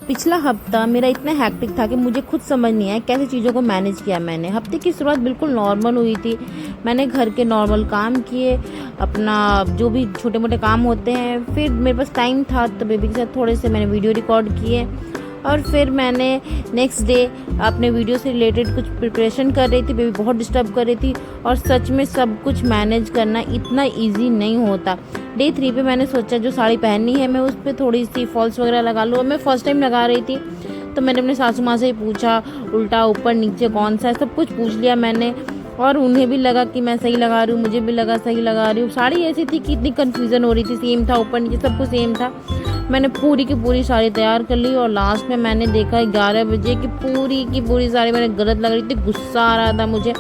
पिछला हफ्ता मेरा इतना हैक्टिक था कि मुझे खुद समझ नहीं आया कैसे चीज़ों को मैनेज किया मैंने। हफ्ते की शुरुआत बिल्कुल नॉर्मल हुई थी। मैंने घर के नॉर्मल काम किए, अपना जो भी छोटे मोटे काम होते हैं। फिर मेरे पास टाइम था तो बेबी के साथ थोड़े से मैंने वीडियो रिकॉर्ड किए, और फिर मैंने नेक्स्ट डे अपने वीडियो से रिलेटेड कुछ प्रिपरेशन कर रही थी। बेबी बहुत डिस्टर्ब कर रही थी, और सच में सब कुछ मैनेज करना इतना ईजी नहीं होता। डे 3 पे मैंने सोचा जो साड़ी पहननी है मैं उस पर थोड़ी सी फॉल्स वगैरह लगा लूँ। मैं फ़र्स्ट टाइम लगा रही थी, तो मैंने अपने सासू माँ से ही पूछा, उल्टा ऊपर नीचे कौन सा है, सब कुछ पूछ लिया मैंने। और उन्हें भी लगा कि मैं सही लगा रही हूँ, मुझे भी लगा सही लगा रही हूँ। साड़ी ऐसी थी कि इतनी कन्फ्यूज़न हो रही थी, सेम था, ऊपर नीचे सब कुछ सेम था। मैंने पूरी की पूरी साड़ी तैयार कर ली, और लास्ट में मैंने देखा 11 बजे कि पूरी की पूरी साड़ी मैंने गलत लग रही थी। गुस्सा आ रहा था मुझे,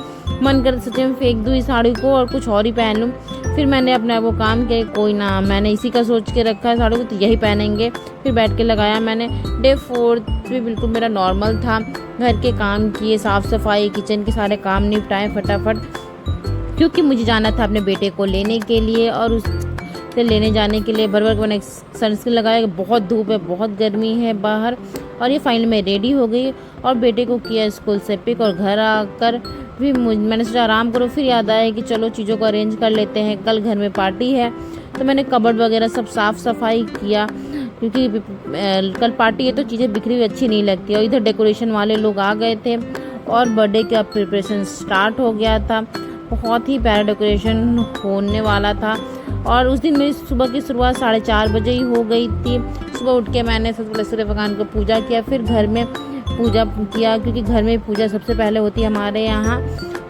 मन कर सच में फेंक दूँ इस साड़ी को और कुछ और ही पहन लूँ। फिर मैंने अपने आप को काम किया, कोई ना, मैंने इसी का सोच के रखा है साड़ी को, तो यही पहनेंगे। फिर बैठ के लगाया मैंने। डे 4 भी बिल्कुल मेरा नॉर्मल था। घर के काम किए, साफ़ सफाई, किचन के सारे काम निपटाए फटाफट, क्योंकि मुझे जाना था अपने बेटे को लेने के लिए। और उससे लेने जाने के लिए भर मैंने सनस्क्रीन लगाया। बहुत धूप है, बहुत गर्मी है बाहर। और ये फाइनली मैं रेडी हो गई और बेटे को किया स्कूल से पिक। और घर आकर भी मैंने सोचा आराम करो, फिर याद आया कि चलो चीज़ों को अरेंज कर लेते हैं, कल घर में पार्टी है। तो मैंने कबर्ड वगैरह सब साफ़ सफाई किया, क्योंकि कल पार्टी है तो चीज़ें बिखरी हुई अच्छी नहीं लगती। और इधर डेकोरेशन वाले लोग आ गए थे और बर्थडे का प्रिपरेशन स्टार्ट हो गया था। बहुत ही प्यारा डेकोरेशन होने वाला था। और उस दिन मेरी सुबह की शुरुआत 4:30 बजे ही हो गई थी। सुबह उठ के मैंने सबसे पहले सूर्य भगवान को पूजा किया, फिर घर में पूजा किया, क्योंकि घर में पूजा सबसे पहले होती है हमारे यहाँ।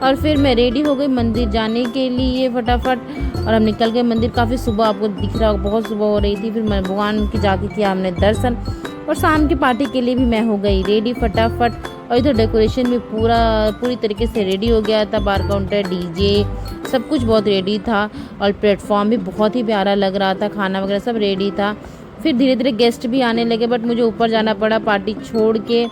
और फिर मैं रेडी हो गई मंदिर जाने के लिए फटाफट, और हम निकल गए मंदिर। काफ़ी सुबह, आपको दिख रहा होगा बहुत सुबह हो रही थी। फिर मैं भगवान की जाके किया हमने दर्शन, और शाम की पार्टी के लिए भी मैं हो गई रेडी फटाफट। और इधर डेकोरेशन भी पूरी तरीके से रेडी हो गया था। बार काउंटर, डीजे, सब कुछ बहुत रेडी था। और प्लेटफॉर्म भी बहुत ही प्यारा लग रहा था, खाना वगैरह सब रेडी था। फिर धीरे धीरे गेस्ट भी आने लगे, बट मुझे ऊपर जाना पड़ा पार्टी छोड़ के,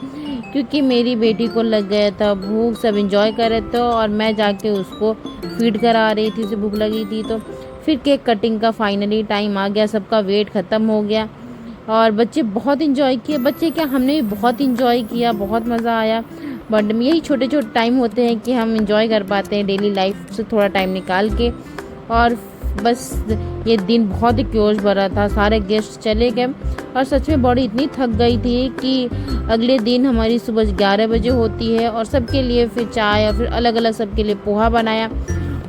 क्योंकि मेरी बेटी को लग गया था भूख। सब एंजॉय कर रहे थे और मैं जाके उसको फीड करा रही थी, उसे भूख लगी थी। तो फिर केक कटिंग का फाइनली टाइम आ गया, सबका वेट ख़त्म हो गया। और बच्चे बहुत इंजॉय किए, बच्चे क्या, हमने भी बहुत इंजॉय किया, बहुत मज़ा आया। बट यही छोटे छोटे टाइम होते हैं कि हम इंजॉय कर पाते हैं डेली लाइफ से थोड़ा टाइम निकाल के। और बस ये दिन बहुत ही क्योश भरा था। सारे गेस्ट चले गए और सच में बॉडी इतनी थक गई थी कि अगले दिन हमारी सुबह 11 बजे होती है। और सबके लिए फिर चाय, और फिर अलग अलग सबके लिए पोहा बनाया।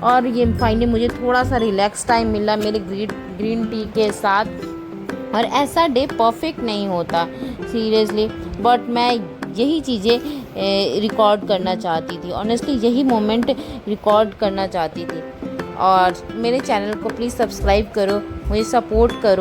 और ये फाइनली मुझे थोड़ा सा रिलैक्स टाइम मिला मेरे ग्रीन टी के साथ। और ऐसा डे परफेक्ट नहीं होता सीरियसली, बट मैं यही चीज़ें रिकॉर्ड करना चाहती थी। ऑनेस्टली यही मोमेंट रिकॉर्ड करना चाहती थी। और मेरे चैनल को प्लीज़ सब्सक्राइब करो, मुझे सपोर्ट करो।